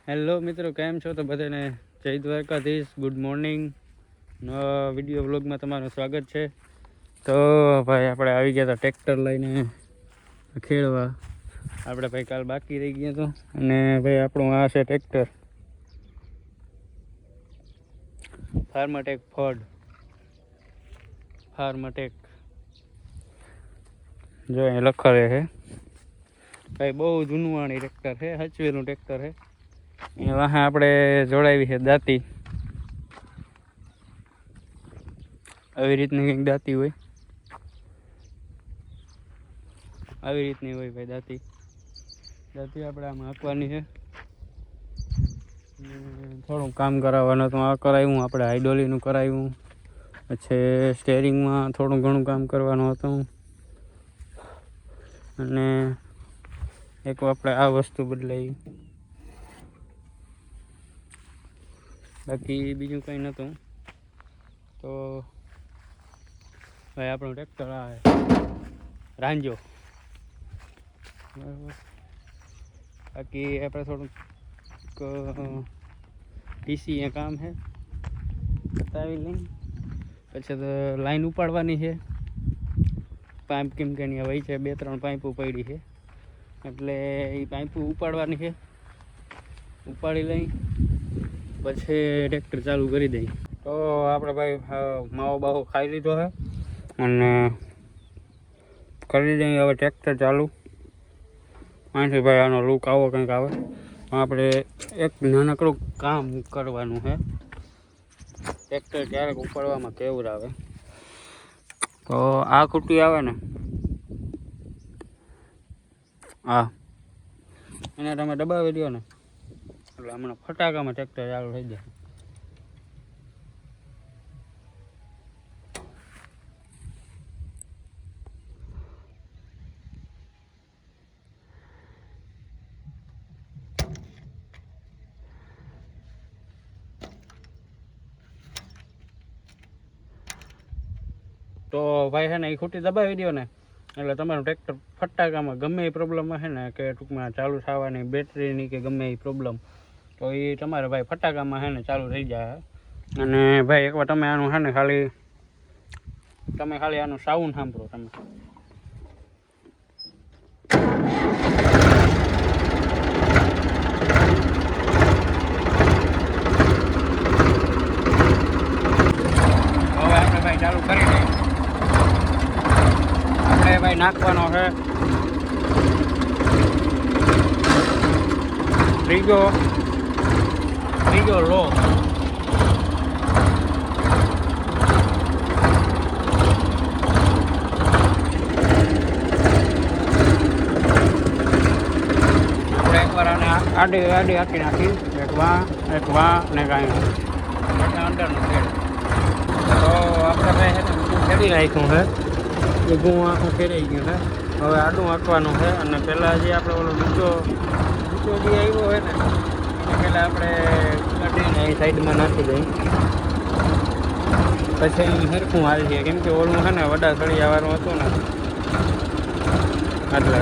Hello મિત્રો, કેમ છો? તો બધાને જય દ્વારકાધીશ, ગુડ મોર્નિંગ. નવા વિડીયો વ્લોગમાં તમારું સ્વાગત છે. તો ભાઈ આપણે આવી ગયા હતા ટ્રેક્ટર લઈને ખેડવા. આપણે ભાઈ કાલ બાકી રહી ગયા તો, અને ભાઈ આપણું આ છે ટ્રેક્ટર ફાર્માટેક ફોર્ડ ફાર્માટેક, જો અહીં લખેલું છે ભાઈ. બહુ જૂનું વાળી ટ્રેક્ટર છે, હચવેલું ટ્રેક્ટર છે. વાહ આપણે જોડાવી છે દાંતી, આવી રીતની કંઈક દાંતી હોય, આવી રીતની હોય ભાઈ દાંતી. આપણે આમાં હાંકવાની છે. થોડું કામ કરાવવાનું તો આ કરાવ્યું, આપણે હાઇડ્રોલિકનું કરાવ્યું. પછી સ્ટેરિંગમાં થોડું ઘણું કામ કરવાનું હતું, અને એક આપણે આ વસ્તુ બદલાવી. બાકી બીજું કંઈ નહોતું. તો ભાઈ આપણું ટ્રેક્ટર આ રાંજો, બરાબર. બાકી આપણે થોડુંક ટીસી કામ છે, બતાવી લઈ. પછી તો લાઈન ઉપાડવાની છે. પાઇપ કેમ કે અહીંયા વહી છે, 2-3 પાઇપો પડી છે, એટલે એ પાઇપો ઉપાડવાની છે. ઉપાડી લઈ પછી ટ્રેક્ટર ચાલુ કરી દઈ. તો આપણે ભાઈ માવો બાવો ખાઈ લીધો છે, અને કરી દઈએ હવે ટ્રેક્ટર ચાલુ. અહીંથી ભાઈ આનો લુક આવો કંઈક આવે. આપણે એક નાનકડું કામ કરવાનું છે. ટ્રેક્ટર ક્યારેક ઉપાડવામાં કેવું આવે, તો આ ખૂટી આવે ને, હા, એને તમે દબાવી દો ને, એટલે હમણાં ફટાકામાં ટ્રેક્ટર ચાલુ થઈ જાય. તો ભાઈ છે ને, એ ખૂટી દબાવી દો ને, એટલે તમારું ટ્રેક્ટર ફટાકામાં ગમે એ પ્રોબ્લેમ છે ને, કે ટૂંકમાં ચાલુ થવાની બેટરીની કે ગમે એ પ્રોબ્લેમ, તો એ તમારે ભાઈ ફટાકામાં છે ને ચાલુ થઈ જાય. અને ભાઈ એકવાર તમે આનું છે ને ખાલી આનું સાઉન્ડ સાંભળો તમે. હવે આપણે ભાઈ ચાલુ કરી દઈએ. આપણે ભાઈ નાખવાનો છે ત્રીજો લો. આડી હાકી નાખી, એક વાં ને કાંઈ અંદરનું ખેડ. તો આપણે ભાઈ છે ને ખેડી નાખ્યું છે, એ ગું આખું ખેડાઈ ગયું છે. હવે આડું હાંકવાનું છે, અને પહેલાં જે આપણે ઓલો નીચો જે આવ્યો હોય ને, એને પહેલાં આપણે કાઢીને એ સાઈડમાં નાખી દઈએ. પછી સરખું હાલ છે, કેમ કે ઓલું છે ને વડા સળિયાવાળું હતું ને, એટલે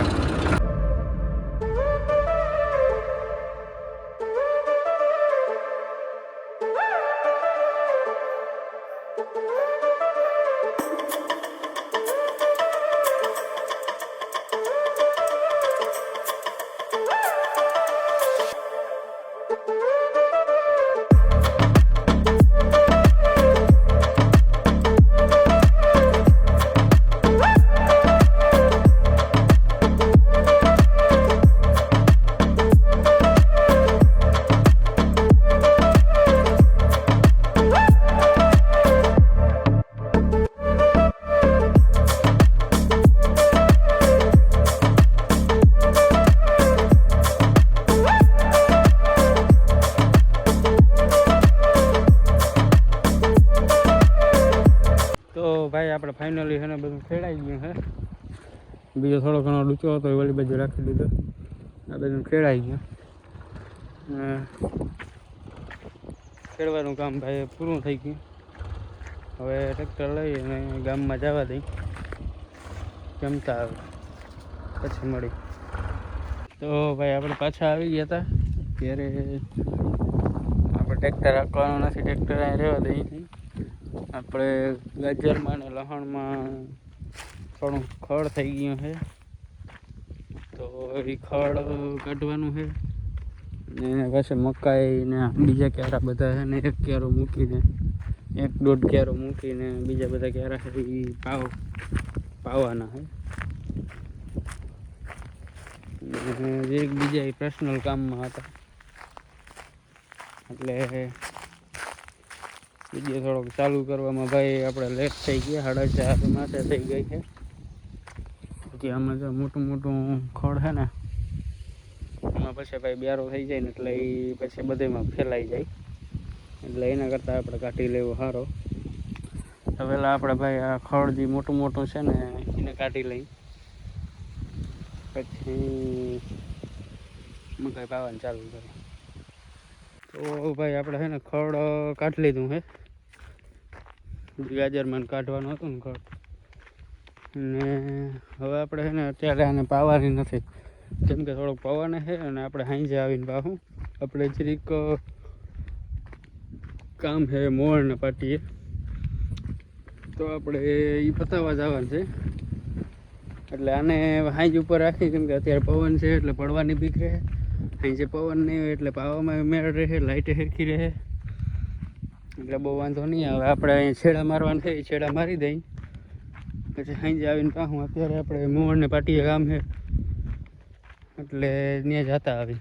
ભાઈ આપણે ફાઇનલી છે ને બધું ખેડાઈ ગયું છે. બીજો થોડો ઘણો ડૂચો હતો એ વળી બાજુ રાખી દીધો. આ બધું ખેડાઈ ગયું. ખેડવાનું કામ ભાઈ પૂરું થઈ ગયું. હવે ટ્રેક્ટર લઈ અને ગામમાં જવા દઈ, જમતા આવે પછી મળી. તો ભાઈ આપણે પાછા આવી ગયા હતા અત્યારે આપણે ટ્રેક્ટર રાખવાનું નથી, ટ્રેક્ટર અહીં રહેવા દઈએ છીએ. આપણે ગાજરમાં અને લસણમાં થોડું ખડ થઈ ગયું છે, તો એ ખડ કાઢવાનું છે. ને પછી મકાઈ ને બીજા ક્યારા બધા છે ને એક ક્યારો મૂકીને 1-1.5 ક્યારો મૂકીને બીજા બધા ક્યારા છે એ પાવાના છે. જે બીજા પર્સનલ કામમાં હતા એટલે વિડીયો થોડોક ચાલુ કરવામાં ભાઈ આપણે લેટ થઈ ગયા, 4:30 માથે થઈ ગઈ છે. પછી આમાં જો મોટું ખડ છે ને એમાં પછી ભાઈ બ્યારો થઈ જાય ને એટલે એ પછી બધેમાં ફેલાઈ જાય, એટલે એના કરતાં આપણે કાઢી લેવો સારો. તો પહેલાં આપણે ભાઈ આ ખડ જે મોટું છે ને એને કાઢી લઈ, પછી મકાઈ પાવાનું ચાલુ કરીએ. તો ભાઈ આપણે છે ને ખડ કાઢી લીધું છે, ગાજરમાં કાઢવાનું હતું ને ખડ, ને હવે આપણે છે ને અત્યારે આને પાવાની નથી, કેમ કે થોડોક પવન છે અને આપણે સાંજે આવીને પાવું. આપણે જરીક કામ છે મોરને પાટીએ, તો આપણે એ પતાવવા જવાનું છે. એટલે આને સાંજ ઉપર રાખી, કેમ કે અત્યારે પવન છે એટલે પડવાની બીક રહે. સાંજે પવન નહીં હોય એટલે પાવામાં મેળ રહે, લાઇટે સરખી રહે, એટલે બહુ વાંધો નહીં આવે. આપણે અહીં છેડા મારવાનું છે, છેડા મારી દઈ પછી સાંજે આવીને પાછું. અત્યારે આપણે મોરને પાટીએ કામ છે એટલે ત્યાં જતા આવી.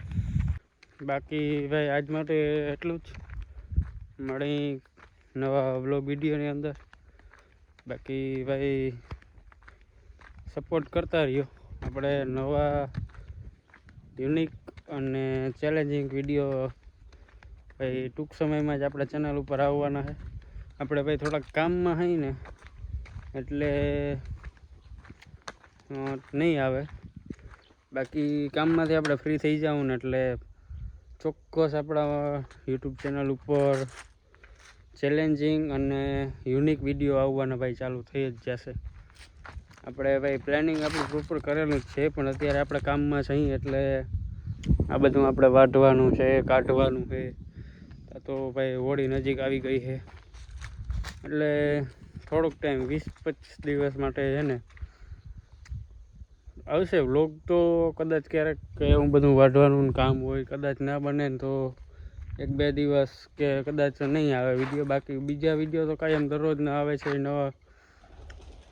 બાકી ભાઈ આજ માટે એટલું જ, મળી નવા બ્લોગ વિડીયોની અંદર. બાકી ભાઈ સપોર્ટ કરતા રહ્યો, આપણે નવા યુનિક અને ચેલેન્જિંગ વિડીયો ભાઈ ટૂંક સમયમાં જ આપણા ચેનલ ઉપર આવવાના છે. આપણે ભાઈ થોડાક કામમાં હોય ને એટલે નહીં આવે, બાકી કામમાંથી આપણે ફ્રી થઈ જાઉં ને એટલે ચોક્કસ આપણા યુટ્યુબ ચેનલ ઉપર ચેલેન્જિંગ અને યુનિક વિડીયો આવવાના ભાઈ ચાલુ થઈ જ જશે. આપણે ભાઈ પ્લાનિંગ આપણું પ્રોપર કરેલું જ છે, પણ અત્યારે આપણે કામમાં છીએ એટલે આ બધું આપણે વાઢવાનું છે, કાઢવાનું છે. તો ભાઈ હોળી નજીક આવી ગઈ છે એટલે થોડોક ટાઈમ 20-25 દિવસ માટે છે ને આવશે વ્લોગ. તો કદાચ ક્યારેક એવું બધું વાઢવાનું કામ હોય, કદાચ ના બને ને તો 1-2 દિવસ કે કદાચ નહીં આવે વિડીયો. બાકી બીજા વિડીયો તો કાયમ દરરોજના આવે છે, નવા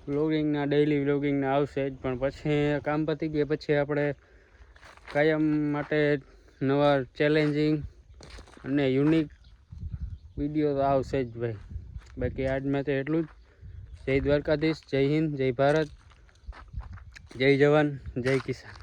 વ્લોગિંગના ડેઈલી વ્લોગિંગના આવશે જ. પણ પછી કામ પતી ગયા પછી આપણે કાયમ માટે નવા ચેલેન્જિંગ અને યુનિક વિડીયો તો આવશે જ ભાઈ. બાકી આજ માટે એટલું જ. જય દ્વારકાધીશ, જય હિન્દ, જય ભારત, જય જવાન, જય કિસાન.